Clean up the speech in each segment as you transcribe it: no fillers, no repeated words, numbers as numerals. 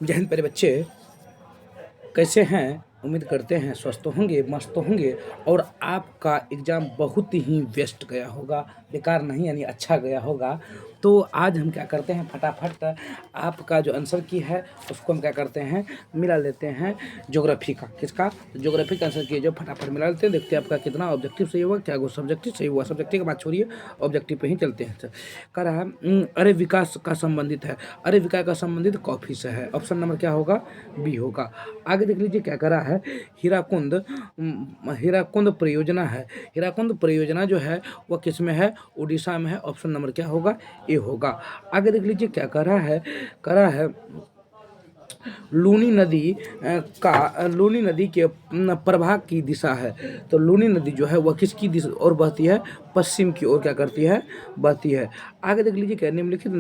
जय हिंद प्यारे बच्चे, कैसे हैं? उम्मीद करते हैं स्वस्थ होंगे, मस्त होंगे और आपका एग्ज़ाम बहुत ही बेस्ट गया होगा, बेकार नहीं यानी अच्छा गया होगा। तो आज हम क्या करते हैं, फटाफट आपका जो आंसर की है उसको हम क्या करते हैं, मिला लेते हैं ज्योग्राफी का। किसका? ज्योग्राफी का आंसर की जो फटाफट मिला लेते हैं, देखते हैं आपका कितना ऑब्जेक्टिव सही हुआ, क्या सब्जेक्टिव सही हुआ। सब्जेक्टिव की बात छोड़िए, ऑब्जेक्टिव पे ही चलते हैं। कह रहा है अरे विकास का संबंधित है, अरे विकास का संबंधित कॉफी से है। ऑप्शन नंबर क्या होगा? बी होगा। आगे देख लीजिए क्या कह रहा है, हीराकुंद परियोजना है। हीराकुंद परियोजना जो है वह किस में है? उड़ीसा में है। ऑप्शन नंबर क्या होगा? ए होगा। आगे देख लीजिए क्या कह रहा है लूनी नदी के प्रवाह की दिशा है। तो लूनी नदी जो है वह किसकी दिशा और बहती है? पश्चिम की ओर क्या करती है? बहती है। आगे देख लीजिए क्या, निम्नलिखित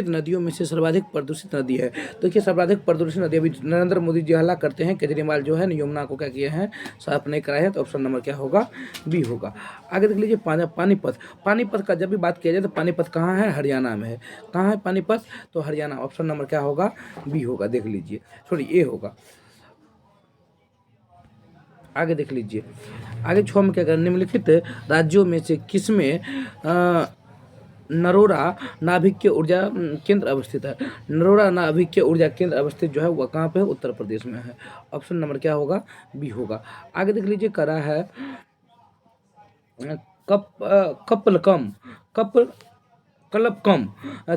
नदियों में से सर्वाधिक प्रदूषित नदी है। तो देखिए सर्वाधिक प्रदूषित नदी, अभी नरेंद्र मोदी जी हल्ला करते हैं, केजरीवाल जो है यमुना को क्या किए हैं? साफ नहीं कराए हैं। तो ऑप्शन नंबर क्या होगा? बी होगा। आगे देख लीजिए पानीपत। पानीपत का जब भी बात किया जाए तो पानीपत कहाँ है? हरियाणा में है। कहाँ है पानीपत? तो हरियाणा। ऑप्शन नंबर क्या होगा? बी होगा। देख लीजिए, सॉरी ए होगा। आगे देख लीजिए, आगे 6 में क्या करें, निम्नलिखित राज्यों में से किसमें नरोरा नाभिकीय ऊर्जा केंद्र अवस्थित है? नरोरा नाभिकीय ऊर्जा केंद्र अवस्थित जो है वह कहाँ पे है? उत्तर प्रदेश में है। ऑप्शन नंबर क्या होगा? बी होगा। आगे देख लीजिए, करा है कपलकम कप कलपकम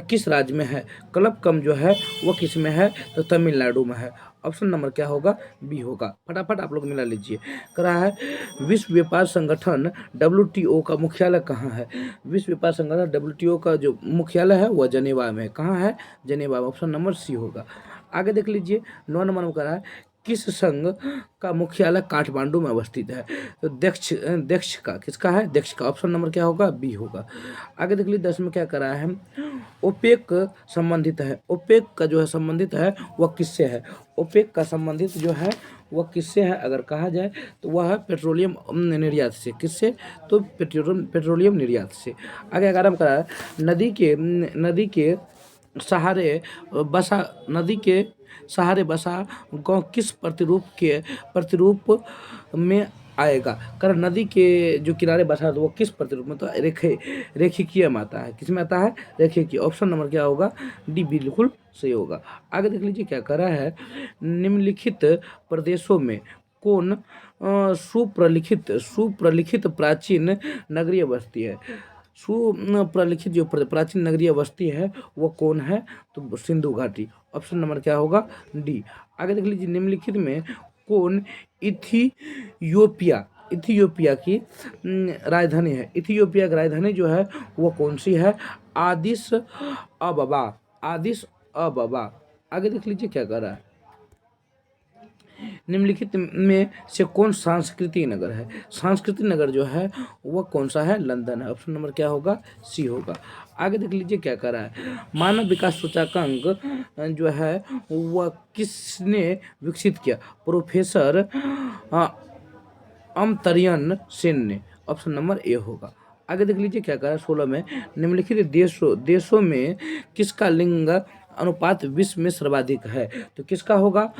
किस राज्य में है? कलपकम जो है वो किस में है? तो तमिलनाडु में है। ऑप्शन नंबर क्या होगा? बी होगा। फटाफट आप लोग मिला लीजिए। कह रहा है विश्व व्यापार संगठन WTO का मुख्यालय कहाँ है? विश्व व्यापार संगठन WTO का जो मुख्यालय है वह जनेवा में। कहाँ है? जनेवा में। ऑप्शन नंबर सी होगा। आगे देख लीजिए, 9 नंबर में कह रहा है किस संघ का मुख्यालय काठमांडू में अवस्थित है? तो दक्ष का, किसका है? दक्ष का। ऑप्शन नंबर क्या होगा? बी होगा। आगे देख लीजिए, 10 में क्या करा है, ओपेक संबंधित है। ओपेक का जो है संबंधित है वह किससे है? ओपेक का संबंधित जो है वह किससे है अगर कहा जाए तो वह है पेट्रोलियम निर्यात से। किससे? तो पेट्रोलियम निर्यात से। आगे 11 में करा है नदी के सहारे नदी के सहारे बसा गांव किस प्रतिरूप में आएगा? कारण नदी के जो किनारे बसा तो वो किस प्रतिरूप में? तो रेखिकीय में आता है। किस में आता है? रेखिकीय। ऑप्शन नंबर क्या होगा? डी बिल्कुल सही होगा। आगे देख लीजिए क्या कह रहा है, निम्नलिखित प्रदेशों में कौन सुप्रलिखित प्राचीन नगरीय बस्ती है? सुप्रलिखित जो प्राचीन नगरीय बस्ती है वो कौन है? तो सिंधु घाटी। ऑप्शन नंबर क्या होगा? डी। आगे देख लीजिए, निम्नलिखित में कौन इथियोपिया की राजधानी है? इथियोपिया की राजधानी जो है वो कौन सी है? आदिस अबबा। आदिस अबबा। आगे देख लीजिए क्या कर रहा है, निम्नलिखित में से कौन सांस्कृतिक नगर है? सांस्कृतिक नगर जो है वह कौन सा है? लंदन है। ऑप्शन नंबर क्या होगा? सी होगा। आगे देख लीजिए क्या कर रहा है, मानव विकास सूचकांक जो है वह किसने विकसित किया? प्रोफेसर अमतरियन सेन ने। ऑप्शन नंबर ए होगा। आगे देख लीजिए क्या कह रहा है, 16 में निम्नलिखित देशों में किसका लिंग अनुपात विश्व में सर्वाधिक है? तो किसका होगा?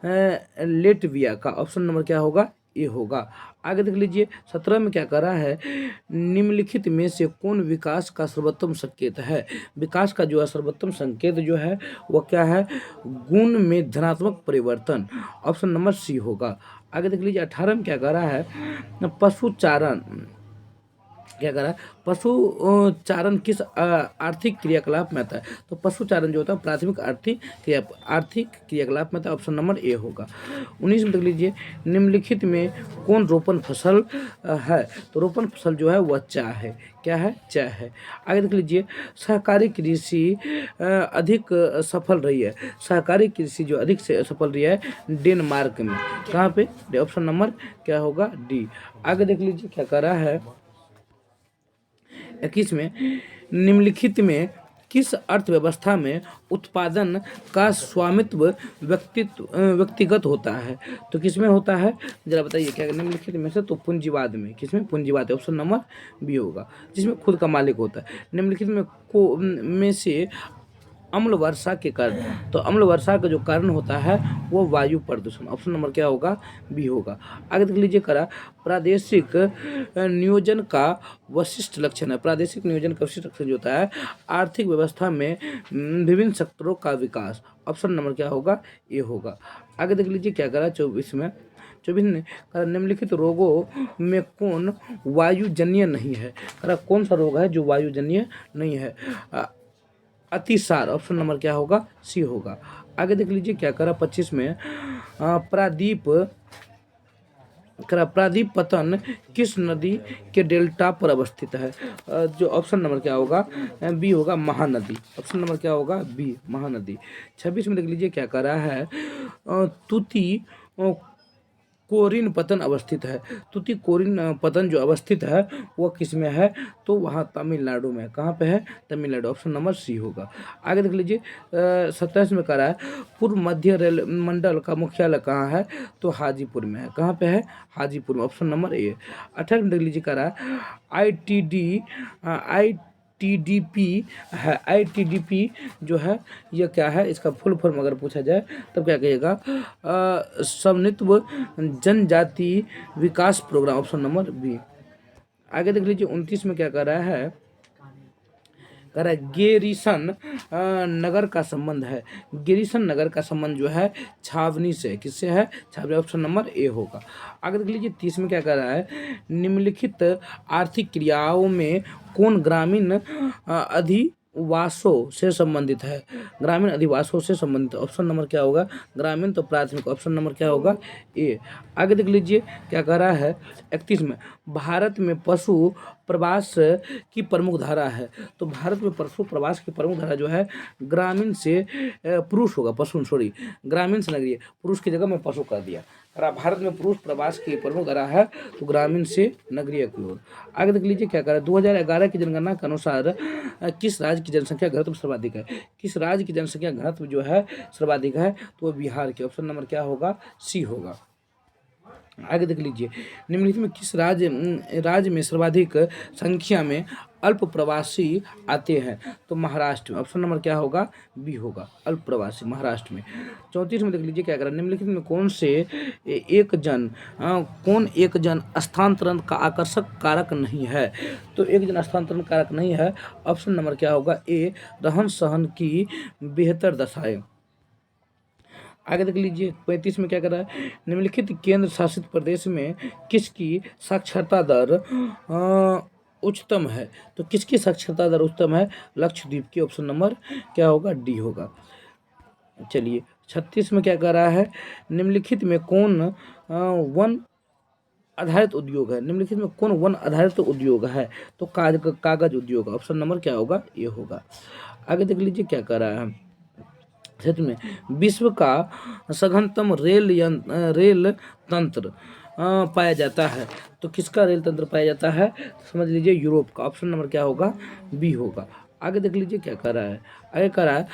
लेटविया का। ऑप्शन नंबर क्या होगा? ए होगा। आगे देख लीजिए, 17 में क्या कह रहा है, निम्नलिखित में से कौन विकास का सर्वोत्तम संकेत है? विकास का जो है सर्वोत्तम संकेत जो है वह क्या है? गुण में धनात्मक परिवर्तन। ऑप्शन नंबर सी होगा। आगे देख लीजिए, 18 में क्या कह रहा है, पशुचारण क्या कह रहा है, चारण किस आर्थिक क्रियाकलाप में आता है? तो पशुचारण जो होता है प्राथमिक आर्थिक क्रियाकलाप में आता है। ऑप्शन नंबर ए होगा। 19 में देख लीजिए, निम्नलिखित में कौन रोपण फसल है? तो रोपण फसल जो है वह चाय है। क्या है? चाय है। आगे देख लीजिए, सहकारी कृषि अधिक सफल रही है। सहकारी कृषि जो अधिक से सफल रही है डेनमार्क में। कहाँ पे? ऑप्शन नंबर क्या होगा? डी। आगे देख लीजिए क्या कह रहा है, 21 में निम्नलिखित में किस अर्थव्यवस्था में उत्पादन का स्वामित्व व्यक्तिगत होता है? तो किस में होता है? जरा बताइए क्या निम्नलिखित में से? तो पूंजीवाद में। किसमें? पूंजीवाद है। ऑप्शन नंबर बी होगा, जिसमें खुद का मालिक होता है। निम्नलिखित में से अम्ल वर्षा के कारण। तो अम्ल वर्षा का जो कारण होता है वो वायु प्रदूषण। ऑप्शन नंबर क्या होगा? बी होगा। आगे देख लीजिए करा प्रादेशिक नियोजन का विशिष्ट लक्षण है। प्रादेशिक नियोजन का विशिष्ट लक्षण जो होता है आर्थिक व्यवस्था में विभिन्न सेक्टरों का विकास। ऑप्शन नंबर क्या होगा? ए होगा। आगे देख लीजिए क्या करा 24 में। 24 ने कहा निम्नलिखित रोगों में कौन वायुजन्य नहीं है? कहा कौन सा रोग है जो वायुजन्य नहीं है? अतिसार। ऑप्शन नंबर क्या होगा? सी होगा। आगे देख लीजिए क्या करा 25 में प्रादीप प्रादीप पतन किस नदी के डेल्टा पर अवस्थित है? जो ऑप्शन नंबर क्या होगा? बी होगा महानदी। ऑप्शन नंबर क्या होगा? बी महानदी। 26 में देख लीजिए क्या कर रहा है तुति कोरिन पतन अवस्थित है। तुति कोरिन पतन जो अवस्थित है वो किस में है? तो वहाँ तमिलनाडु में। कहाँ पे है? तमिलनाडु। ऑप्शन नंबर सी होगा। आगे देख लीजिए 27 में कह रहा है पूर्व मध्य रेल मंडल का मुख्यालय कहाँ है? तो हाजीपुर में है। कहाँ पे है? हाजीपुर में। Option number A. 28 में देख लीजिए कह रहा है आईटीडीपी है। आईटीडीपी जो है यह क्या है? इसका फुल फॉर्म अगर पूछा जाए तब क्या कहिएगा? समन्वित जनजाति विकास प्रोग्राम। Option number B. आगे देख लीजिए 29 में क्या कर रहा है? कह रहा है गेरिसन नगर का संबंध है। गेरिसन नगर का संबंध जो है छावनी से। किससे है? छावनी। ऑप्शन नंबर ए होगा। आगे देख लीजिए 30 में क्या कर रहा है? निम्नलिखित आर्थिक क्रियाओं में कौन ग्रामीण अधिवासों से संबंधित है? ग्रामीण अधिवासों से संबंधित। ऑप्शन नंबर क्या होगा? ग्रामीण तो प्राथमिक। ऑप्शन नंबर क्या होगा? ए। आगे देख लीजिए क्या कर रहा है 31 में भारत में पशु प्रवास की प्रमुख धारा है। तो भारत में पशु प्रवास की प्रमुख धारा जो है ग्रामीण से पुरुष होगा। पशु सॉरी ग्रामीण से नगरीय। पुरुष की जगह मैं पशु कर दिया। अगर भारत में पुरुष प्रवास की प्रमुख धारा है तो ग्रामीण से नगरीय की ओर। आगे देख लीजिए क्या कर रहा है 2011 की जनगणना के अनुसार किस राज्य की जनसंख्या घनत्व सर्वाधिक है? किस राज्य की जनसंख्या घनत्व जो है सर्वाधिक है? तो वो बिहार के। ऑप्शन नंबर क्या होगा? सी होगा। आगे देख लीजिए निम्नलिखित में किस राज्य में सर्वाधिक संख्या में अल्प प्रवासी आते हैं? तो महाराष्ट्र में। ऑप्शन नंबर क्या होगा? बी होगा। अल्प प्रवासी महाराष्ट्र में। 34 में देख लीजिए क्या कर रहा है निम्नलिखित में कौन एक जन स्थानांतरण का आकर्षक कारक नहीं है? तो एक जन स्थानांतरण कारक नहीं है। ऑप्शन नंबर क्या होगा? ए रहन सहन की बेहतर दशाएं। आगे देख लीजिए 35 में क्या कर रहा है निम्नलिखित केंद्र शासित प्रदेश में किसकी साक्षरता दर उच्चतम है? तो किसकी साक्षरता दर उच्चतम है? लक्षद्वीप की। ऑप्शन नंबर क्या होगा? डी होगा। चलिए 36 में क्या कर रहा है निम्नलिखित में कौन वन आधारित उद्योग है? निम्नलिखित में कौन वन आधारित उद्योग है? तो कागज उद्योग। ऑप्शन नंबर क्या होगा? ये होगा। आगे देख लीजिए क्या कर रहा है क्षेत्र में विश्व का सघनतम रेल तंत्र पाया जाता है। तो किसका रेल तंत्र पाया जाता है? तो समझ लीजिए यूरोप का। ऑप्शन नंबर क्या होगा? बी होगा। आगे देख लीजिए क्या कर रहा है आगे कर रहा है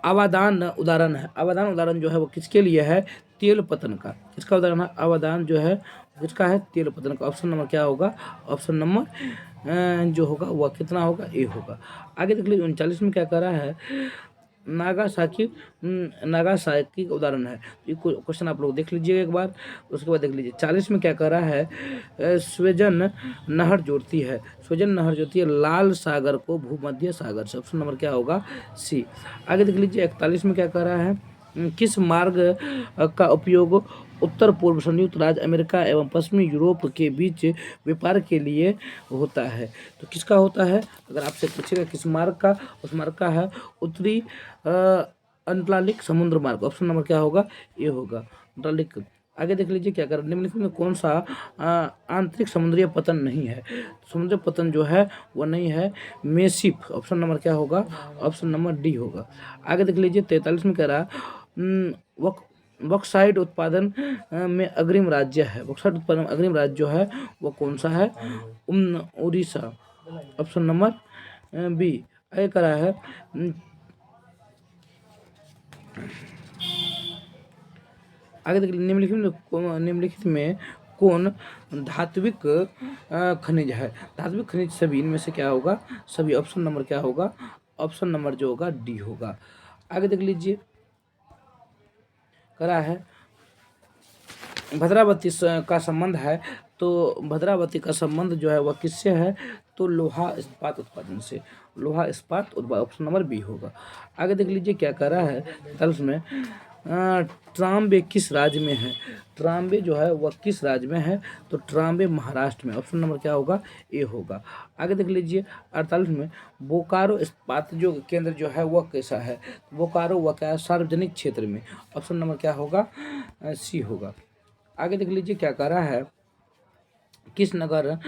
अवदान उदाहरण है। अवदान उदाहरण जो है वो किसके लिए है? तेल पतन का। किसका उदाहरण है? अवदान जो है किसका है? तेल पतन का। ऑप्शन नंबर क्या होगा? ऑप्शन नंबर जो होगा वह कितना होगा? ए होगा। आगे देख लीजिए 39 में क्या कर रहा है नागासाकी का उदाहरण है। ये क्वेश्चन आप लोग देख लीजिएगा एक बार। उसके बाद देख लीजिए 40 में क्या कर रहा है स्वेजन नहर जोड़ती है। स्वेजन नहर जोड़ती है लाल सागर को भूमध्य सागर से। ऑप्शन नंबर क्या होगा? सी। आगे देख लीजिए 41 में क्या कर रहा है किस मार्ग का उपयोग उत्तर पूर्व संयुक्त राज्य अमेरिका एवं पश्चिमी यूरोप के बीच व्यापार के लिए होता है? तो किसका होता है? अगर आपसे पूछेगा किस मार्ग का, उस मार्ग का है उत्तरी अटलांटिक समुद्र मार्ग। ऑप्शन नंबर क्या होगा? ये होगा अटलांटिक। आगे देख लीजिए क्या कर निम्नलिखित में कौन सा आंतरिक समुद्रीय पतन नहीं है? समुद्री पतन जो है वो नहीं है मेसिफ। ऑप्शन नंबर क्या होगा? ऑप्शन नंबर डी होगा। आगे देख लीजिए 43 में कह रहा बॉक्साइट उत्पादन में अग्रिम राज्य है। बॉक्साइट उत्पादन में अग्रिम राज्य जो है वो कौन सा है? उड़ीसा। Option number B. आगे करा है आगे देखिए निम्नलिखित में कौन धात्विक खनिज है? धात्विक खनिज सभी इनमें से क्या होगा? सभी। ऑप्शन नंबर क्या होगा? ऑप्शन नंबर जो होगा डी होगा। आगे देख लीजिए, करा है भद्रावती का संबंध है, तो भद्रावती का संबंध जो है वह किससे है, तो लोहा इस्पात उत्पादन से, लोहा इस्पात उत्पादन, ऑप्शन नंबर बी होगा। आगे देख लीजिए क्या कर रहा है तल्स में, ट्राम्बे किस राज्य में है, ट्राम्बे जो है वह किस राज्य में है, तो ट्राम्बे महाराष्ट्र में, ऑप्शन नंबर क्या होगा, ए होगा। आगे देख लीजिए 48 में, बोकारो इस्पात जो केंद्र जो है वह कैसा है, बोकारो वह क्या है, सार्वजनिक क्षेत्र में, ऑप्शन नंबर क्या होगा, सी होगा। आगे देख लीजिए क्या कह रहा है, किस नगर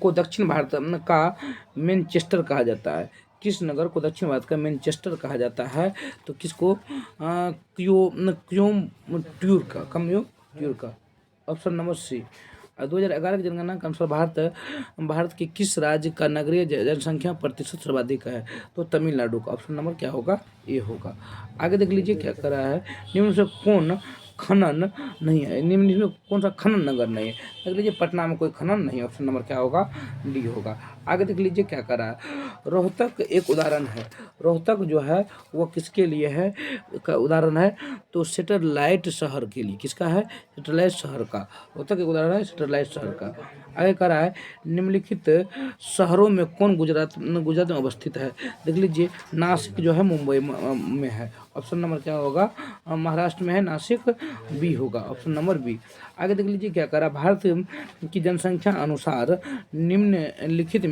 को दक्षिण भारत का मैनचेस्टर कहा जाता है, किस नगर को दक्षिण भारत का मैनचेस्टर कहा जाता है, तो किसको, क्योम ट्यूर का, ऑप्शन नंबर सी। 2011 की जनगणना के अनुसार भारत के किस राज्य का नगरीय जनसंख्या प्रतिशत सर्वाधिक है, तो तमिलनाडु का, ऑप्शन नंबर क्या होगा, ए होगा। आगे देख लीजिए क्या कर रहा है, निम्न से कौन खनन नहीं है, निम्न में कौन सा खनन नगर नहीं है, देख लीजिए पटना में कोई खनन नहीं है, ऑप्शन नंबर क्या होगा, डी होगा। आगे देख लीजिए क्या कर रहा है, रोहतक एक उदाहरण है, रोहतक जो है वो किसके लिए है, का उदाहरण है, तो सेटेलाइट शहर के लिए, किसका है, सेटेलाइट शहर का, रोहतक एक उदाहरण है सेटेलाइट शहर का। आगे कर रहा है, निम्नलिखित शहरों में कौन गुजरात में अवस्थित है, देख लीजिए नासिक जो है मुंबई में है, ऑप्शन नंबर क्या होगा, महाराष्ट्र में है नासिक, बी होगा, ऑप्शन नंबर बी। आगे देख लीजिए क्या करा, भारत की जनसंख्या अनुसार निम्नलिखित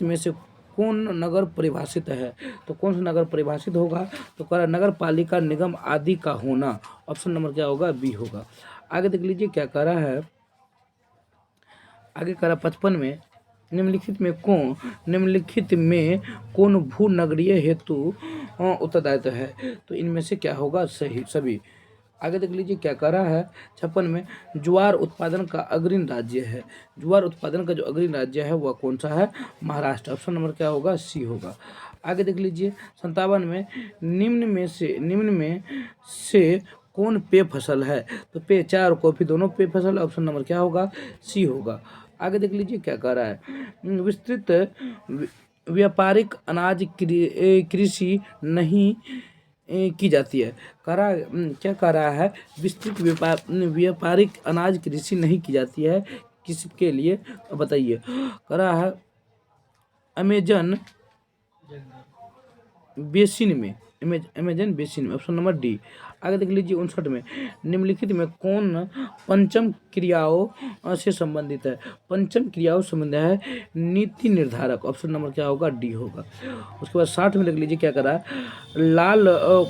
में से कौन नगर परिभाषित है, तो कौन सा नगर परिभाषित होगा, तो करा नगर पालिका निगम आदि का होना, ऑप्शन नंबर क्या होगा, बी होगा। आगे देख लीजिए क्या कह रहा है, आगे करा 55 में, निम्नलिखित में कौन भू नगरीय हेतु उत्तरदायित्व है, तो इनमें से क्या होगा, सही सभी। आगे देख लीजिए क्या कह रहा है 56 में, ज्वार उत्पादन का अग्रणी राज्य है, ज्वार उत्पादन का जो अग्रणी राज्य है वह कौन सा है, महाराष्ट्र, ऑप्शन नंबर क्या होगा, सी होगा। आगे देख लीजिए 57 में, निम्न में से कौन पेय फसल है, तो पेय चाय और कॉफी दोनों पेय फसल, ऑप्शन नंबर क्या होगा, सी होगा। आगे देख लीजिए क्या कह रहा है, विस्तृत व्यापारिक अनाज कृषि नहीं की जाती है, क्या कह रहा है, विस्तृत व्यापारिक अनाज कृषि नहीं की जाती है, किसके लिए बताइए, कह रहा है अमेजन बेसिन में, अमेजन बेसिन में, ऑप्शन नंबर डी। आगे देख लीजिए 59 में, निम्नलिखित में कौन पंचम क्रियाओं से संबंधित है, पंचम क्रियाओं से संबंधित है, नीति निर्धारक, ऑप्शन नंबर क्या होगा, डी होगा। उसके बाद 60 में देख लीजिए क्या कर रहा है, लाल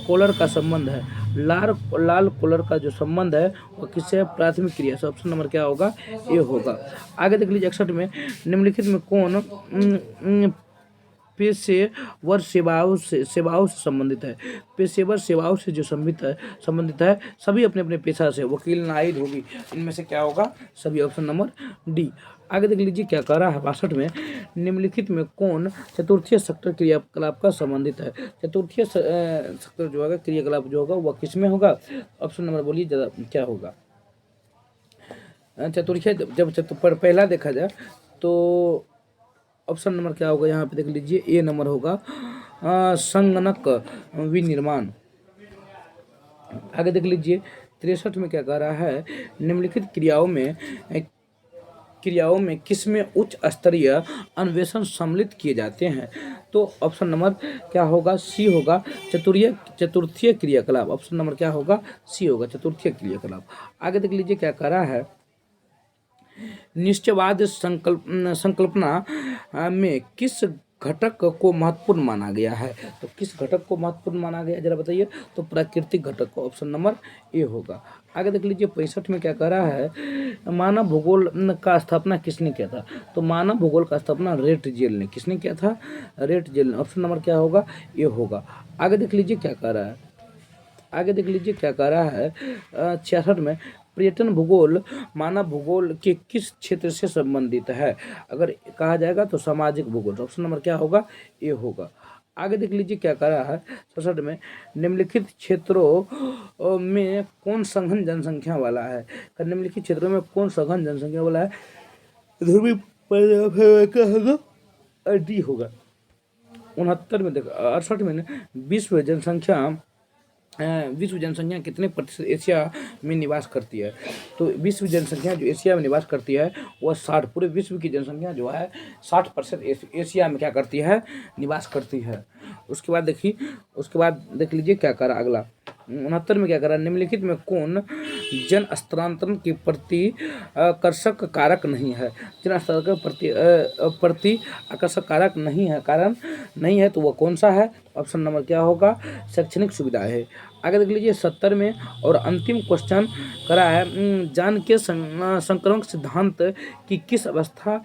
कॉलर का संबंध है, लाल कॉलर का जो संबंध है वह किससे है, प्राथमिक क्रिया से, ऑप्शन नंबर क्या होगा, ए होगा। आगे देख लीजिए 61 में, निम्नलिखित में कौन पेशेवर सेवाओं से संबंधित है, पेशेवर सेवाओं से जो संबंधित है, सभी अपने अपने पेशा से, वकील नाई होगी, इनमें से क्या होगा, सभी, ऑप्शन नंबर डी। आगे देख लीजिए क्या कह रहा है 62 में, निम्नलिखित में कौन चतुर्थीय सेक्टर क्रियाकलाप का संबंधित है, चतुर्थीय सेक्टर जो होगा क्रियाकलाप जो होगा वह किस में होगा, ऑप्शन नंबर बोलिए ज़्यादा क्या होगा, चतुर्थीय जब पहला देखा जाए तो ऑप्शन नंबर क्या होगा, यहाँ पे देख लीजिए ए नंबर होगा, संगणक विनिर्माण। आगे देख लीजिए 63 में क्या कह रहा है, निम्नलिखित क्रियाओं में किस में उच्च स्तरीय अन्वेषण सम्मिलित किए जाते हैं, तो ऑप्शन नंबर क्या होगा, सी होगा, चतुर्थीय क्रियाकलाप, ऑप्शन नंबर क्या होगा, सी होगा, चतुर्थीय क्रियाकलाप। आगे देख लीजिए क्या कह रहा है, निश्चयवाद संकल्पना में किस घटक को महत्वपूर्ण माना गया है, तो किस घटक को महत्वपूर्ण माना गया जरा बताइए, तो प्राकृतिक घटक को, ऑप्शन नंबर ए होगा। आगे देख लीजिए 65 में क्या कह रहा है, मानव भूगोल का स्थापना किसने किया था, तो मानव भूगोल का स्थापना रेट जेल ने, किसने किया था, रेट जेल ने, ऑप्शन नंबर क्या होगा, ए होगा। आगे देख लीजिए क्या कह रहा है, आगे देख लीजिए क्या कह रहा है 66 में, पर्यटन भूगोल मानव भूगोल के किस क्षेत्र से संबंधित है, अगर कहा जाएगा तो सामाजिक भूगोल, ऑप्शन नंबर क्या होगा, ए होगा। आगे देख लीजिए क्या कह रहा है 67 में, निम्नलिखित क्षेत्रों में कौन सघन जनसंख्या वाला है, निम्नलिखित क्षेत्रों में कौन सघन जनसंख्या वाला है, ध्रुवी डी होगा। 69 में देखो 68 में विश्व जनसंख्या कितने प्रतिशत एशिया में निवास करती है? तो विश्व जनसंख्या जो एशिया में निवास करती है वह 60, पूरे विश्व की जनसंख्या जो है 60% एशिया में क्या करती है, निवास करती है। उसके बाद देख लीजिए क्या करा अगला 69 में क्या करा, निम्नलिखित में कौन जन स्थानांतरण के प्रति आकर्षक कारक नहीं है? जन स्थानांतरण के प्रति आकर्षक कारक नहीं है, कारण नहीं है, तो वह कौन सा है? ऑप्शन नंबर क्या होगा, शैक्षणिक सुविधा है। आगे देख लीजिए 70 में और अंतिम क्वेश्चन करा है, जान के संक्रमक सिद्धांत की किस अवस्था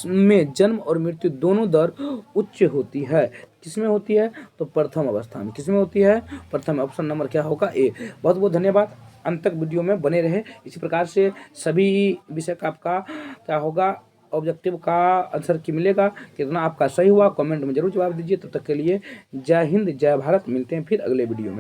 में जन्म और मृत्यु दोनों दर उच्च होती है? किसमें होती है? तो प्रथम अवस्था में। किसमें होती है? प्रथम। ऑप्शन नंबर क्या होगा, ए। बहुत बहुत धन्यवाद, अंत तक वीडियो में बने रहे। इसी प्रकार से सभी विषय का आपका क्या होगा, ऑब्जेक्टिव का आंसर की मिलेगा, कितना आपका सही हुआ कमेंट में जरूर जवाब दीजिए। तब तक के लिए जय हिंद, जय भारत। मिलते हैं फिर अगले वीडियो में।